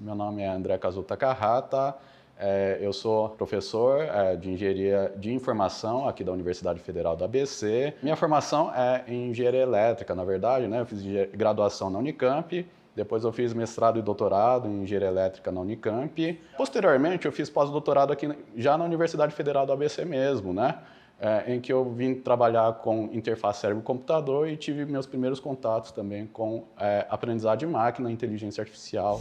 Meu nome é André Kazu Takahata, eu sou professor de Engenharia de Informação aqui da Universidade Federal do ABC. Minha formação é em Engenharia Elétrica, na verdade, né? Eu fiz graduação na Unicamp, depois eu fiz mestrado e doutorado em Engenharia Elétrica na Unicamp. Posteriormente, eu fiz pós-doutorado aqui já na Universidade Federal do ABC mesmo, né? Em que eu vim trabalhar com interface cérebro-computador e tive meus primeiros contatos também com aprendizagem de máquina e inteligência artificial.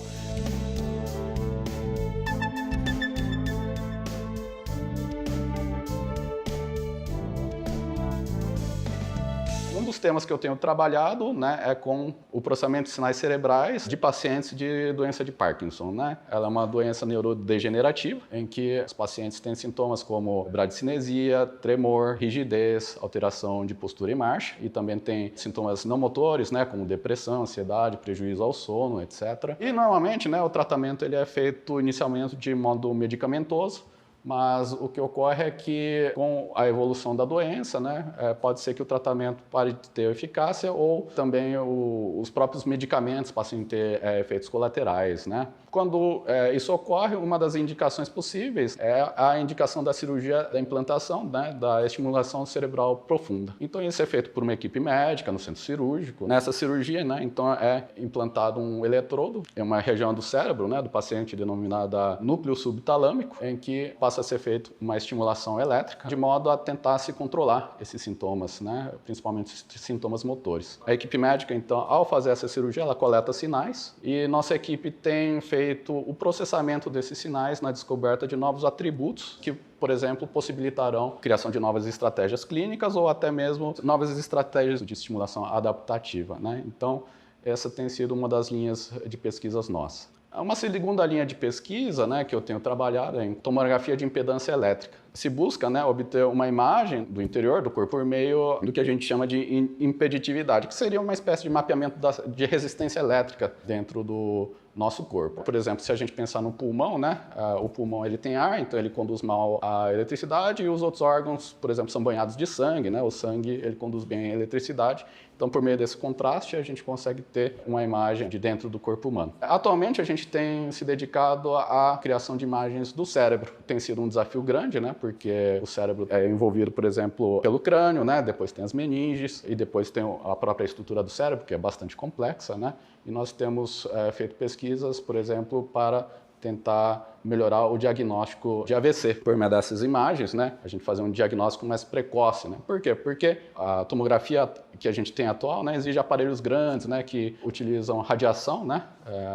Um dos temas que eu tenho trabalhado, né, é com o processamento de sinais cerebrais de pacientes de doença de Parkinson, né? Ela é uma doença neurodegenerativa em que os pacientes têm sintomas como bradicinesia, tremor, rigidez, alteração de postura e marcha, e também tem sintomas não motores, né, como depressão, ansiedade, prejuízo ao sono, etc. E normalmente, né, o tratamento ele é feito inicialmente de modo medicamentoso, mas o que ocorre é que, com a evolução da doença, né, pode ser que o tratamento pare de ter eficácia ou também os próprios medicamentos passem a ter efeitos colaterais, né? Quando isso ocorre, uma das indicações possíveis é a indicação da cirurgia da implantação, né, da estimulação cerebral profunda. Então, isso é feito por uma equipe médica no centro cirúrgico. Nessa cirurgia, né, então é implantado um eletrodo em uma região do cérebro, né, do paciente denominada núcleo subtalâmico, em que passa a ser feita uma estimulação elétrica, de modo a tentar se controlar esses sintomas, né, principalmente sintomas motores. A equipe médica, então, ao fazer essa cirurgia, ela coleta sinais e nossa equipe tem feito o processamento desses sinais na descoberta de novos atributos que, por exemplo, possibilitarão a criação de novas estratégias clínicas ou até mesmo novas estratégias de estimulação adaptativa, né? Então, essa tem sido uma das linhas de pesquisas nossas. Uma segunda linha de pesquisa, né, que eu tenho trabalhado é em tomografia de impedância elétrica. Se busca, né, obter uma imagem do interior do corpo por meio do que a gente chama de impeditividade, que seria uma espécie de mapeamento de resistência elétrica dentro do nosso corpo. Por exemplo, se a gente pensar no pulmão, né, o pulmão ele tem ar, então ele conduz mal a eletricidade, e os outros órgãos, por exemplo, são banhados de sangue, né, o sangue ele conduz bem a eletricidade. Então, por meio desse contraste, a gente consegue ter uma imagem de dentro do corpo humano. Atualmente, a gente tem se dedicado à criação de imagens do cérebro. Tem sido um desafio grande, né, porque o cérebro é envolvido, por exemplo, pelo crânio, né, depois tem as meninges e depois tem a própria estrutura do cérebro, que é bastante complexa, né, e nós temos feito pesquisas, por exemplo, para tentar melhorar o diagnóstico de AVC. Por meio dessas imagens, né, a gente fazer um diagnóstico mais precoce, né? Por quê? Porque a tomografia que a gente tem atual, né, exige aparelhos grandes, né, que utilizam radiação, né,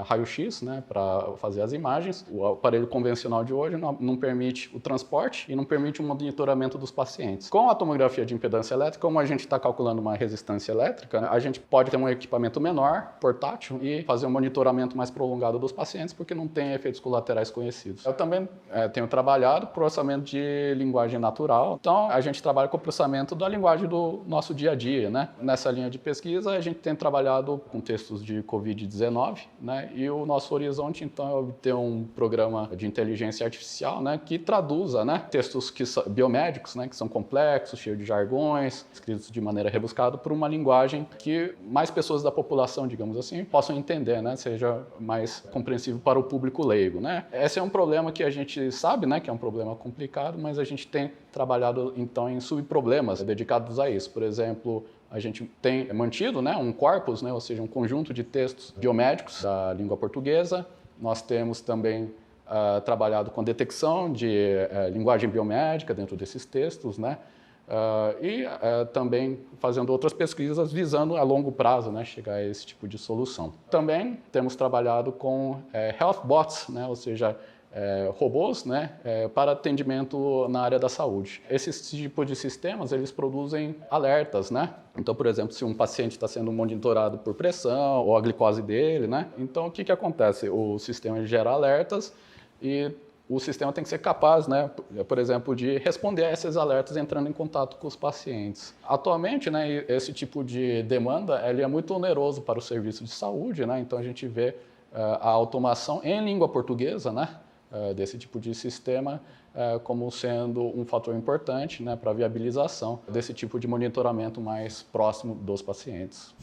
raio-x, né, para fazer as imagens. O aparelho convencional de hoje não permite o transporte e não permite o monitoramento dos pacientes. Com a tomografia de impedância elétrica, como a gente está calculando uma resistência elétrica, a gente pode ter um equipamento menor, portátil, e fazer um monitoramento mais prolongado dos pacientes, porque não tem efeitos colaterais conhecidos. Eu também tenho trabalhado processamento de linguagem natural. Então, a gente trabalha com o processamento da linguagem do nosso dia a dia, né? Nessa linha de pesquisa, a gente tem trabalhado com textos de Covid-19, né? E o nosso horizonte, então, é obter um programa de inteligência artificial, né, que traduza, né, textos que são biomédicos, né, que são complexos, cheios de jargões, escritos de maneira rebuscada, por uma linguagem que mais pessoas da população, digamos assim, possam entender, né? Seja mais compreensível para o público leigo, né? Esse é um problema que a gente sabe, né, que é um problema complicado, mas a gente tem trabalhado então em subproblemas dedicados a isso. Por exemplo, a gente tem mantido, né, um corpus, né, ou seja, um conjunto de textos biomédicos da língua portuguesa. Nós temos também trabalhado com detecção de linguagem biomédica dentro desses textos, né, também fazendo outras pesquisas visando a longo prazo, né, chegar a esse tipo de solução. Também temos trabalhado com health bots, né, ou seja, robôs, né, para atendimento na área da saúde. Esses tipos de sistemas, eles produzem alertas, né? Então, por exemplo, se um paciente está sendo monitorado por pressão ou a glicose dele, né? Então, o que acontece? O sistema gera alertas e o sistema tem que ser capaz, né, por exemplo, de responder a esses alertas entrando em contato com os pacientes. Atualmente, né, esse tipo de demanda ele é muito oneroso para o serviço de saúde, né? Então, a gente vê a automação em língua portuguesa, né, desse tipo de sistema como sendo um fator importante, né, para a viabilização desse tipo de monitoramento mais próximo dos pacientes.